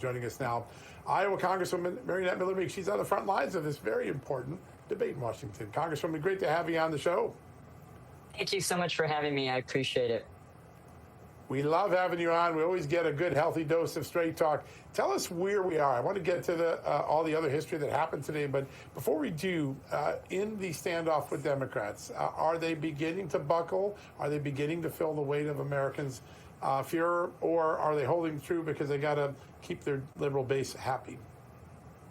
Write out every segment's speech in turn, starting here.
Joining us now, Iowa Congresswoman Miller-Meeks. She's on the front lines of this very important debate in Washington. Congresswoman, great to have you on the show. Thank you so much for having me. I appreciate it. We love having you on. We always get a good, healthy dose of straight talk. Tell us where we are. I want to get to all the other history that happened today, but before we do, in the standoff with Democrats, are they beginning to buckle? Are they beginning to feel the weight of Americans' fear, or are they holding true because they got to keep their liberal base happy?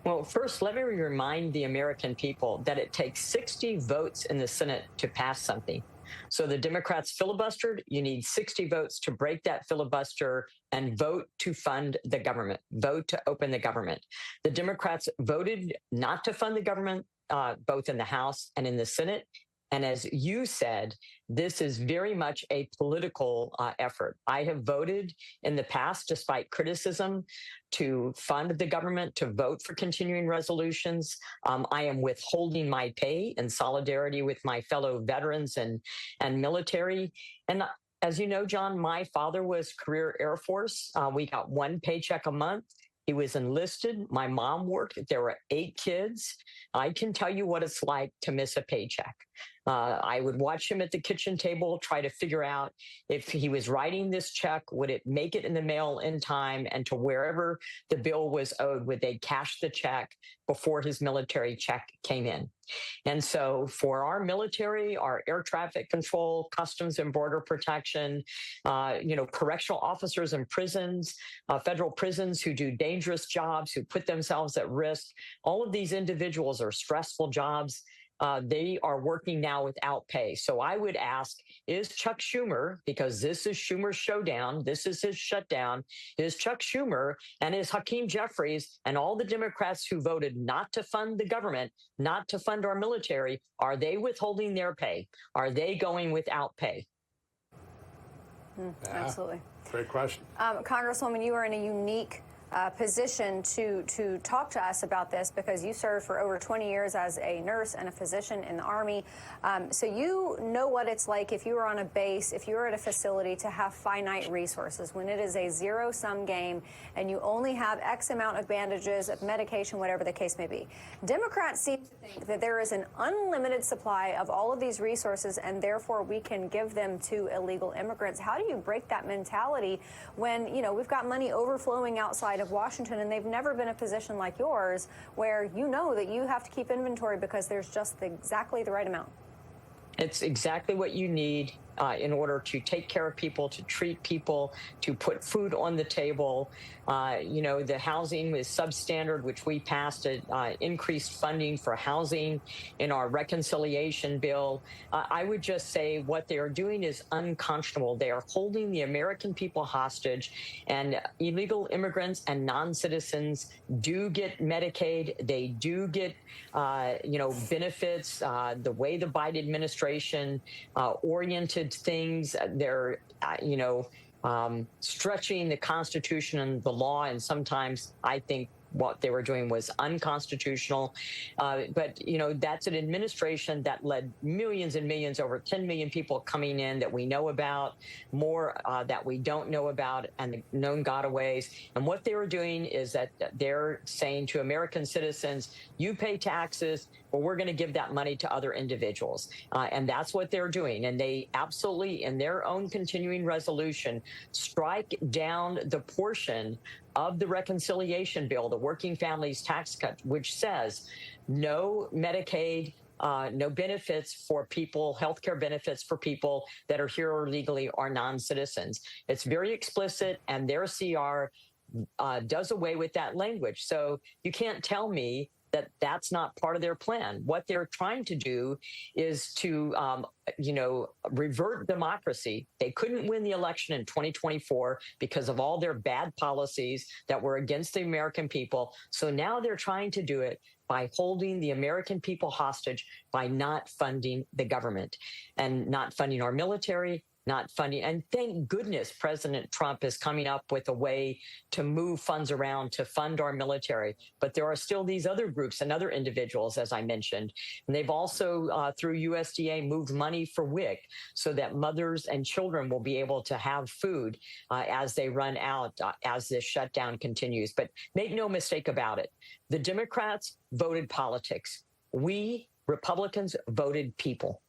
Well, first, let me remind the American people that it takes 60 votes in the Senate to pass something. So the Democrats filibustered. You need 60 votes to break that filibuster and vote to fund the government, vote to open the government. The Democrats voted not to fund the government, both in the House and in the Senate. And as you said, this is very much a political effort. I have voted in the past, despite criticism, to fund the government, to vote for continuing resolutions. I am withholding my pay in solidarity with my fellow veterans and military. And as you know, John, my father was career Air Force. We got one paycheck a month. He was enlisted. My mom worked. There were 8 kids. I can tell you what it's like to miss a paycheck. I would watch him at the kitchen table, try to figure out if he was writing this check, would it make it in the mail in time, and to wherever the bill was owed, would they cash the check before his military check came in? And so for our military, our air traffic control, customs and border protection, correctional officers in prisons, federal prisons who do dangerous jobs, who put themselves at risk, all of these individuals are stressful jobs. They are working now without pay. So I would ask, is Chuck Schumer, because this is Schumer's showdown, this is his shutdown, is Chuck Schumer and is Hakeem Jeffries and all the Democrats who voted not to fund the government, not to fund our military, are they withholding their pay? Are they going without pay? Absolutely. Great question. Congresswoman, you are in a unique position to talk to us about this because you served for over 20 years as a nurse and a physician in the Army. So you know what it's like if you are on a base, if you're at a facility, to have finite resources when it is a zero-sum game and you only have X amount of bandages, of medication, whatever the case may be. Democrats seem to think that there is an unlimited supply of all of these resources and therefore we can give them to illegal immigrants. How do you break that mentality when, we've got money overflowing outside of Washington, and they've never been in a position like yours where you know that you have to keep inventory because there's just exactly the right amount? It's exactly what you need in order to take care of people, to treat people, to put food on the table. The housing was substandard, which we passed increased funding for housing in our reconciliation bill. I would just say what they are doing is unconscionable. They are holding the American people hostage, and illegal immigrants and non-citizens do get Medicaid. They do get, benefits. The way the Biden administration oriented things, they're, stretching the Constitution and the law, and sometimes I think what they were doing was unconstitutional. But that's an administration that led millions and millions, over 10 million people coming in that we know about, more that we don't know about, and the known gotaways. And what they were doing is that they're saying to American citizens, you pay taxes, but we're going to give that money to other individuals. And that's what they're doing. And they absolutely, in their own continuing resolution, strike down the portion of the reconciliation bill, the Working Families Tax Cut, which says no Medicaid, no benefits for people, healthcare benefits for people that are here illegally or non-citizens. It's very explicit, and their CR does away with that language. So you can't tell me that that's not part of their plan. What they're trying to do is to, revert democracy. They couldn't win the election in 2024 because of all their bad policies that were against the American people. So now they're trying to do it by holding the American people hostage by not funding the government and not funding our military not funding. And thank goodness President Trump is coming up with a way to move funds around to fund our military. But there are still these other groups and other individuals, as I mentioned. And they've also, through USDA, moved money for WIC so that mothers and children will be able to have food as they run out, as this shutdown continues. But make no mistake about it. The Democrats voted politics. We Republicans voted people.